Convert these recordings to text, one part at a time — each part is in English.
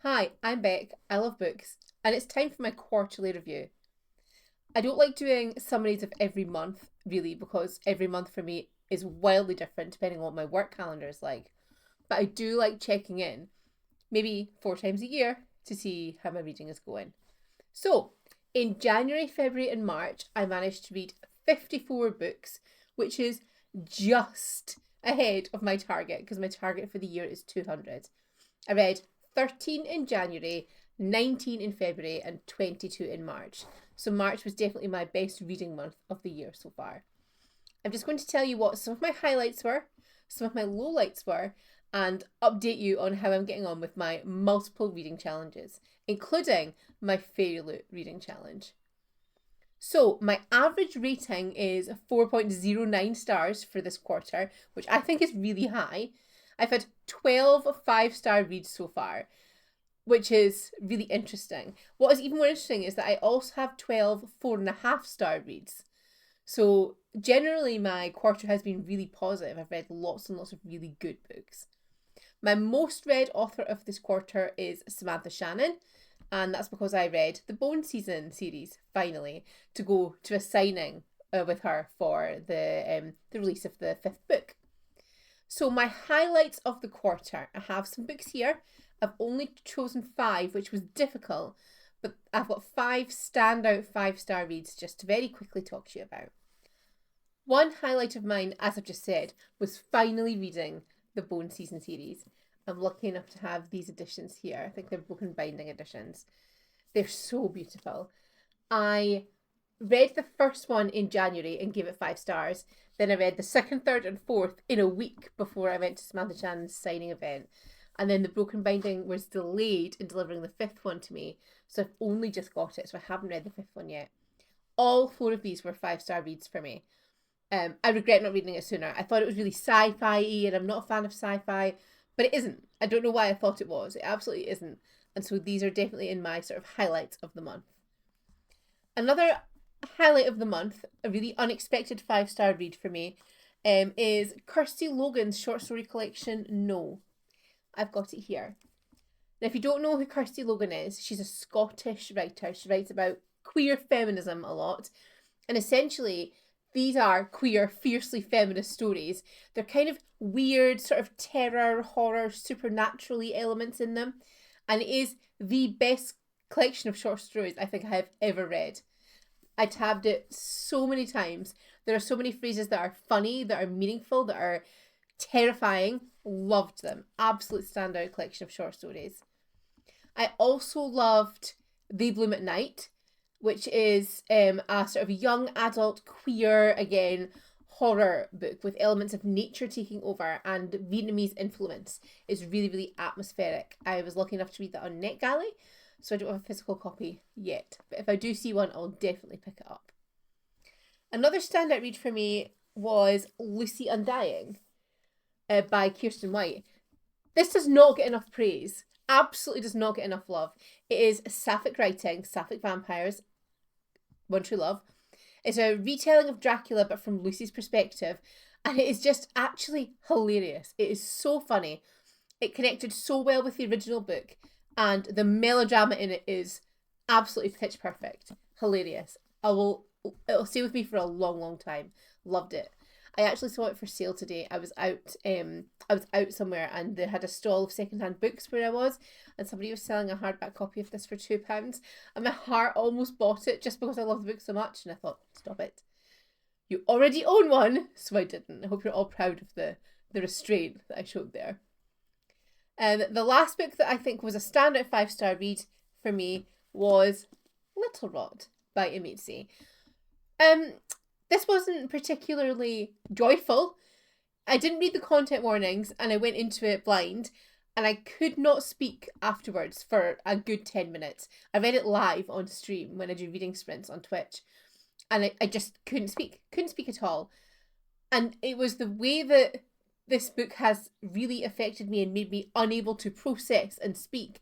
Hi, I'm Beck. I love books, and it's time for my quarterly review. I don't like doing summaries of every month, really, because every month for me is wildly different depending on what my work calendar is like. But I do like checking in, maybe 4 times a year, to see how my reading is going. So, in January, February, and March, I managed to read 54 books, which is just ahead of my target because my target for the year is 200. I read 13 in January, 19 in February, and 22 in March. So March was definitely my best reading month of the year so far. I'm just going to tell you what some of my highlights were, some of my lowlights were, and update you on how I'm getting on with my multiple reading challenges, including my Fairy Loot reading challenge. So, my average rating is 4.09 stars for this quarter, which I think is really high. I've had 12 5-star reads so far, which is really interesting. What is even more interesting is that I also have 12 4.5-star reads. So, generally, my quarter has been really positive. I've read lots and lots of really good books. My most read author of this quarter is Samantha Shannon, and that's because I read the Bone Season series finally to go to a signing with her for the release of the 5th book. So my highlights of the quarter, I have some books here. I've only chosen 5, which was difficult, but I've got 5 standout 5-star reads just to very quickly talk to you about. One highlight of mine, as I've just said, was finally reading the Bone Season series. I'm lucky enough to have these editions here. I think they're broken binding editions. They're so beautiful. I read the first one in January and gave it 5 stars. Then I read the second, third, and fourth in a week before I went to Samantha Shannon's signing event. And then the broken binding was delayed in delivering the 5th one to me. So I've only just got it, so I haven't read the 5th one yet. All 4 of these were 5-star reads for me. I regret not reading it sooner. I thought it was really sci-fi-y, and I'm not a fan of sci-fi, but it isn't. I don't know why I thought it was. It absolutely isn't. And so these are definitely in my sort of highlights of the month. Another highlight of the month, a really unexpected 5-star read for me, is Kirsty Logan's short story collection, No. I've got it here. Now, if you don't know who Kirsty Logan is, she's a Scottish writer. She writes about queer feminism a lot. And essentially, these are queer, fiercely feminist stories. They're kind of weird, sort of terror, horror, supernaturally elements in them. And it is the best collection of short stories I think I have ever read. I tabbed it so many times. There are so many phrases that are funny, that are meaningful, that are terrifying. Loved them. Absolute standout collection of short stories. I also loved They Bloom at Night, which is a sort of young adult queer, again, horror book with elements of nature taking over and Vietnamese influence. It's really, really atmospheric. I was lucky enough to read that on NetGalley, so I don't have a physical copy yet. But if I do see one, I'll definitely pick it up. Another standout read for me was Lucy Undying by Kirsten White. This does not get enough praise. Absolutely does not get enough love. It is sapphic writing, sapphic vampires, One True Love. It's a retelling of Dracula, but from Lucy's perspective, and it is just actually hilarious. It is so funny. It connected so well with the original book, and the melodrama in it is absolutely pitch perfect. Hilarious. It'll stay with me for a long, long time. Loved it. I actually saw it for sale today. I was out somewhere and they had a stall of secondhand books where I was, and somebody was selling a hardback copy of this for £2, and my heart almost bought it just because I love the book so much, and I thought, stop it. You already own one, so I didn't. I hope you're all proud of the restraint that I showed there. And the last book that I think was a standout 5-star read for me was Little Rot by Imitsi. This wasn't particularly joyful. I didn't read the content warnings and I went into it blind, and I could not speak afterwards for a good 10 minutes. I read it live on stream when I do reading sprints on Twitch, and I just couldn't speak at all. And it was the way that this book has really affected me and made me unable to process and speak.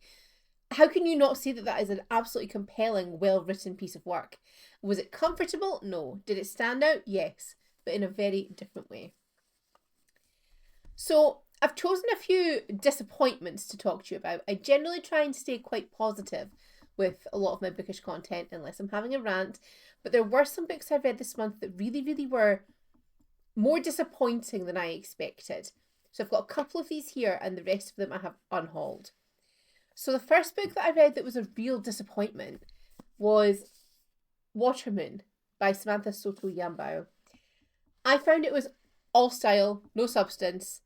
How can you not say that that is an absolutely compelling, well-written piece of work? Was it comfortable? No. Did it stand out? Yes, but in a very different way. So I've chosen a few disappointments to talk to you about. I generally try and stay quite positive with a lot of my bookish content unless I'm having a rant. But there were some books I've read this month that really, really were more disappointing than I expected. So I've got a couple of these here and the rest of them I have unhauled. So the first book that I read that was a real disappointment was Watermoon by Samantha Soto Yambao. I found it was all style, no substance,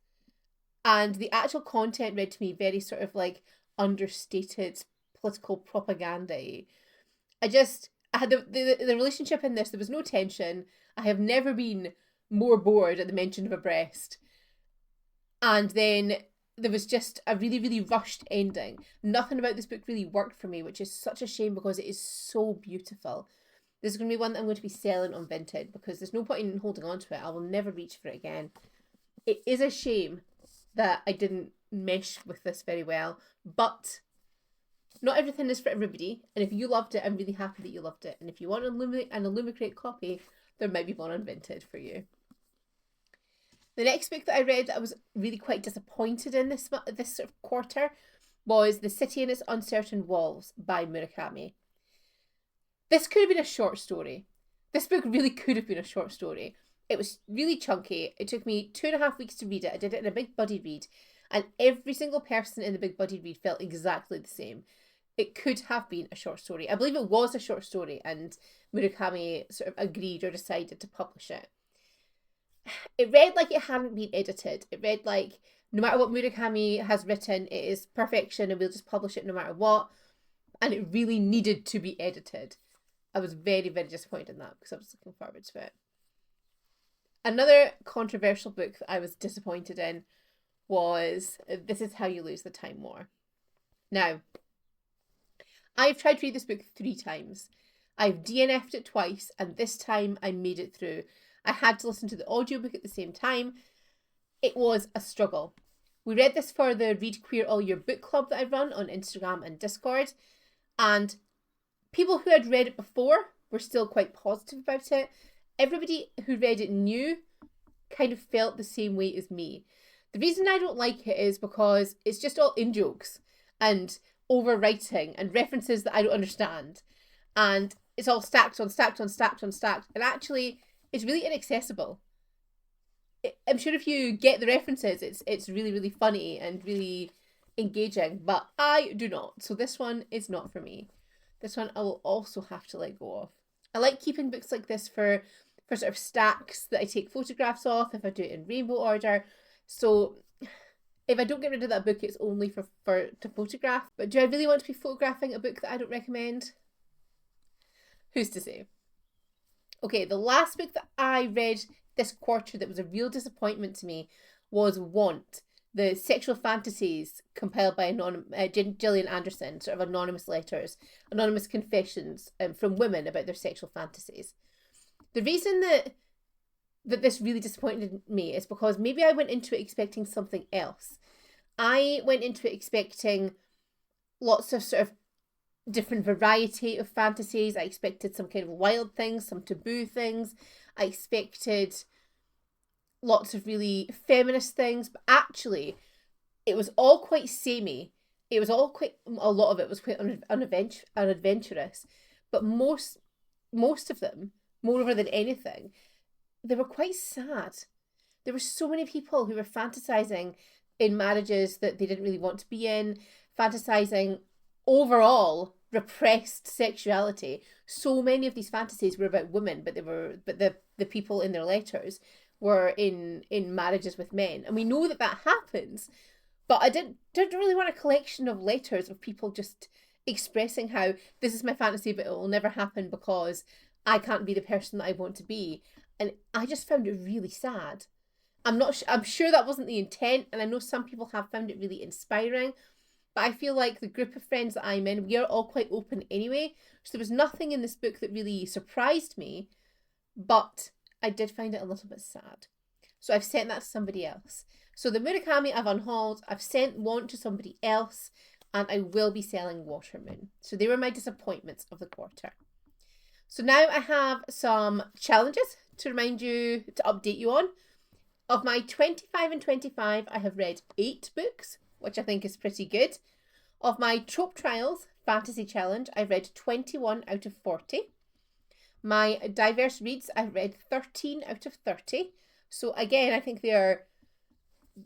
and the actual content read to me very sort of like understated political propaganda. I had the relationship in this, there was no tension. I have never been more bored at the mention of a breast. And then there was just a really, really rushed ending. Nothing about this book really worked for me, which is such a shame because it is so beautiful. This is going to be one that I'm going to be selling on Vinted because there's no point in holding on to it. I will never reach for it again. It is a shame that I didn't mesh with this very well, but not everything is for everybody. And if you loved it, I'm really happy that you loved it. And if you want an Illumicrate copy, there might be one on Vinted for you. The next book that I read that I was really quite disappointed in this sort of quarter was The City and Its Uncertain Walls by Murakami. This could have been a short story. This book really could have been a short story. It was really chunky. It took me 2.5 weeks to read it. I did it in a big buddy read. And every single person in the big buddy read felt exactly the same. It could have been a short story. I believe it was a short story and Murakami sort of agreed or decided to publish it. It read like it hadn't been edited. It read like no matter what Murakami has written, it is perfection and we'll just publish it no matter what. And it really needed to be edited. I was very, very disappointed in that because I was looking forward to it. Another controversial book that I was disappointed in was This Is How You Lose the Time War. Now, I've tried to read this book 3 times. I've DNF'd it twice, and this time I made it through. I had to listen to the audiobook at the same time. It was a struggle. We read this for the Read Queer All Year book club that I run on Instagram and Discord, and people who had read it before were still quite positive about it. Everybody who read it new kind of felt the same way as me. The reason I don't like it is because it's just all in-jokes and overwriting and references that I don't understand. And it's all stacked on stacked on stacked on stacked. And actually, it's really inaccessible. I'm sure if you get the references, it's really, really funny and really engaging. But I do not. So this one is not for me. This one I will also have to let go of. I like keeping books like this for sort of stacks that I take photographs of if I do it in rainbow order. So if I don't get rid of that book, it's only for to photograph. But do I really want to be photographing a book that I don't recommend? Who's to say? Okay, the last book that I read this quarter that was a real disappointment to me was Want, the sexual fantasies compiled by Gillian Anderson, sort of anonymous letters, anonymous confessions from women about their sexual fantasies. The reason that this really disappointed me is because maybe I went into it expecting something else. I went into it expecting lots of sort of different variety of fantasies. I expected some kind of wild things, some taboo things. I expected lots of really feminist things, but actually it was all quite samey. It was all quite, a lot of it was quite unadventurous, but most of them, moreover than anything, they were quite sad. There were so many people who were fantasizing in marriages that they didn't really want to be in, fantasizing overall repressed sexuality. So many of these fantasies were about women, but the people in their letters were in marriages with men. And we know that happens. But I didn't really want a collection of letters of people just expressing how this is my fantasy, but it will never happen because I can't be the person that I want to be. And I just found it really sad. I'm sure that wasn't the intent, and I know some people have found it really inspiring, but I feel like the group of friends that I'm in, we are all quite open anyway. So there was nothing in this book that really surprised me, but I did find it a little bit sad. So I've sent that to somebody else. So the Murakami I've unhauled, I've sent Want to somebody else, and I will be selling Watermoon. So they were my disappointments of the quarter. So now I have some challenges to remind you, to update you on. Of my 25 and 25, I have read 8 books, which I think is pretty good. Of my Trope Trials Fantasy Challenge, I've read 21 out of 40. My diverse reads, I've read 13 out of 30. So again, I think they're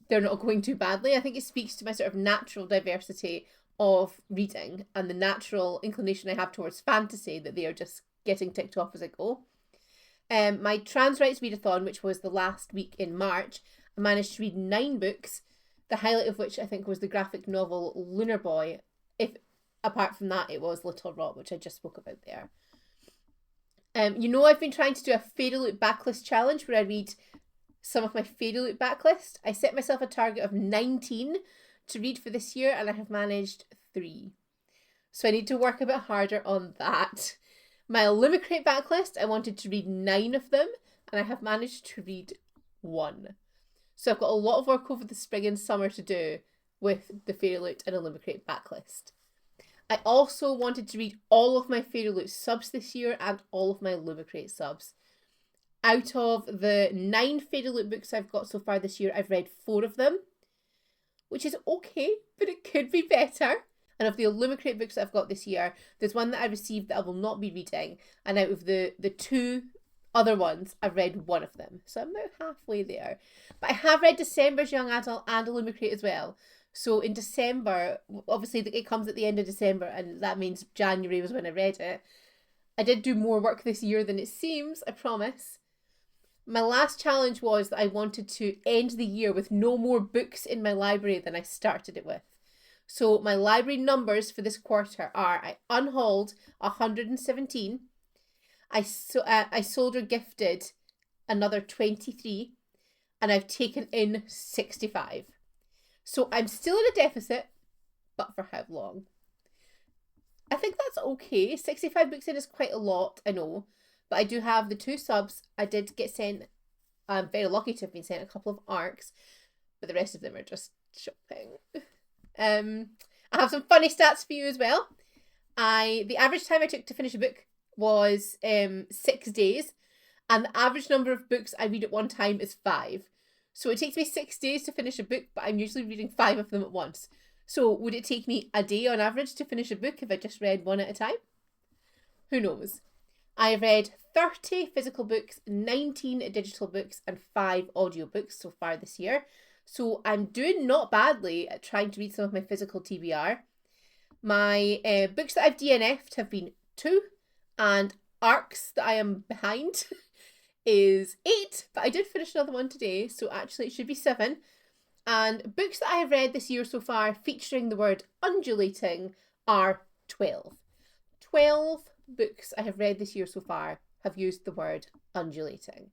not going too badly. I think it speaks to my sort of natural diversity of reading and the natural inclination I have towards fantasy, that they are just getting ticked off as I go. My Trans Rights Readathon, which was the last week in March, I managed to read 9 books, the highlight of which I think was the graphic novel Lunar Boy. If apart from that, it was Little Rot, which I just spoke about there. I've been trying to do a Fairy Loot backlist challenge where I read some of my Fairy Loot backlist. I set myself a target of 19 to read for this year, and I have managed 3. So I need to work a bit harder on that. My Illumicrate backlist, I wanted to read 9 of them, and I have managed to read 1. So I've got a lot of work over the spring and summer to do with the Fairy Loot and Illumicrate backlist. I also wanted to read all of my Fairy Loot subs this year and all of my Illumicrate subs. Out of the 9 Fairy Loot books I've got so far this year, I've read 4 of them, which is okay, but it could be better. And of the Illumicrate books that I've got this year, there's one that I received that I will not be reading, and out of the 2 other ones, I've read 1 of them. So I'm about halfway there. But I have read December's Young Adult and Illumicrate as well. So in December, obviously it comes at the end of December, and that means January was when I read it. I did do more work this year than it seems, I promise. My last challenge was that I wanted to end the year with no more books in my library than I started it with. So my library numbers for this quarter are: I unhauled 117, I sold or gifted another 23, and I've taken in 65. So I'm still in a deficit, but for how long? I think that's okay. 65 books in is quite a lot, I know. But I do have the 2 subs. I did get sent, I'm very lucky to have been sent a couple of ARCs, but the rest of them are just shopping. I have some funny stats for you as well. The average time I took to finish a book was 6 days, and the average number of books I read at one time is 5. So it takes me 6 days to finish a book, but I'm usually reading 5 of them at once. So would it take me a day on average to finish a book if I just read 1 at a time? Who knows? I have read 30 physical books, 19 digital books, and 5 audiobooks so far this year. So I'm doing not badly at trying to read some of my physical TBR. My books that I've DNF'd have been 2, and ARCs that I am behind is 8, but I did finish another one today, so actually it should be 7. And books that I have read this year so far featuring the word undulating are 12. 12 books I have read this year so far have used the word undulating.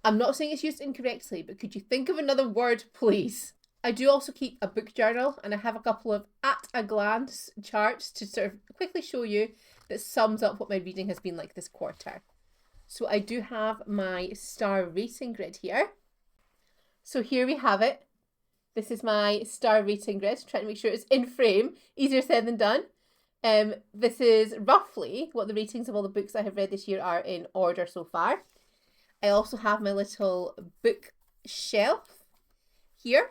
I'm not saying it's used incorrectly, but could you think of another word, please? I do also keep a book journal, and I have a couple of at a glance charts to sort of quickly show you that sums up what my reading has been like this quarter. So I do have my star rating grid here. So here we have it. This is my star rating grid, trying to make sure it's in frame. Easier said than done. This is roughly what the ratings of all the books I have read this year are in order so far. I also have my little book shelf here,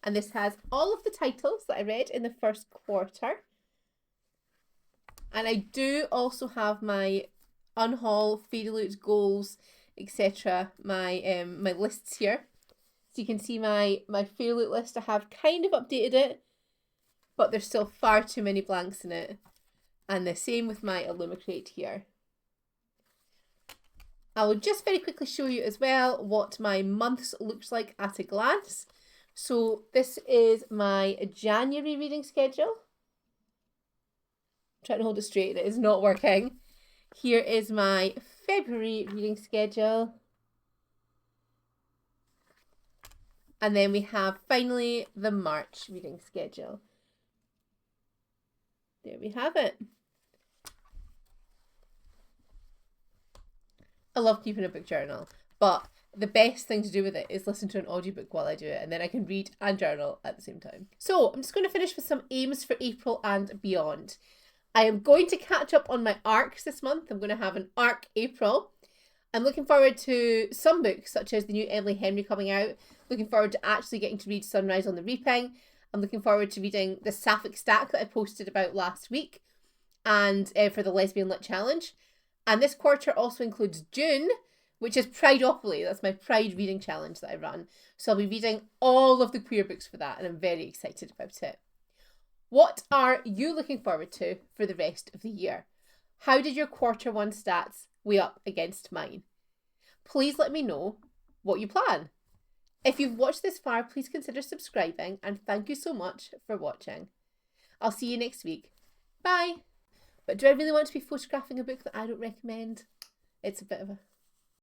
and this has all of the titles that I read in the first quarter. And I do also have my unhaul, Fairy Loot goals, etc. My my lists here. So you can see my Fairy Loot list. I have kind of updated it, but there's still far too many blanks in it. And the same with my Illumicrate here. I will just very quickly show you as well what my months looks like at a glance. So this is my January reading schedule. I'm trying to hold it straight, it is not working. Here is my February reading schedule. And then we have finally the March reading schedule. There we have it. I love keeping a book journal, but the best thing to do with it is listen to an audiobook while I do it, and then I can read and journal at the same time. So I'm just going to finish with some aims for April and beyond. I am going to catch up on my ARCs this month. I'm going to have an ARC April. I'm looking forward to some books, such as the new Emily Henry coming out. Looking forward to actually getting to read Sunrise on the Reaping. I'm looking forward to reading the Sapphic Stack that I posted about last week, and for the Lesbian Lit Challenge. And this quarter also includes June, which is Prideopoly. That's my Pride reading challenge that I run. So I'll be reading all of the queer books for that, and I'm very excited about it. What are you looking forward to for the rest of the year? How did your quarter one stats weigh up against mine? Please let me know what you plan. If you've watched this far, please consider subscribing, and thank you so much for watching. I'll see you next week. Bye! But do I really want to be photographing a book that I don't recommend? It's a bit of a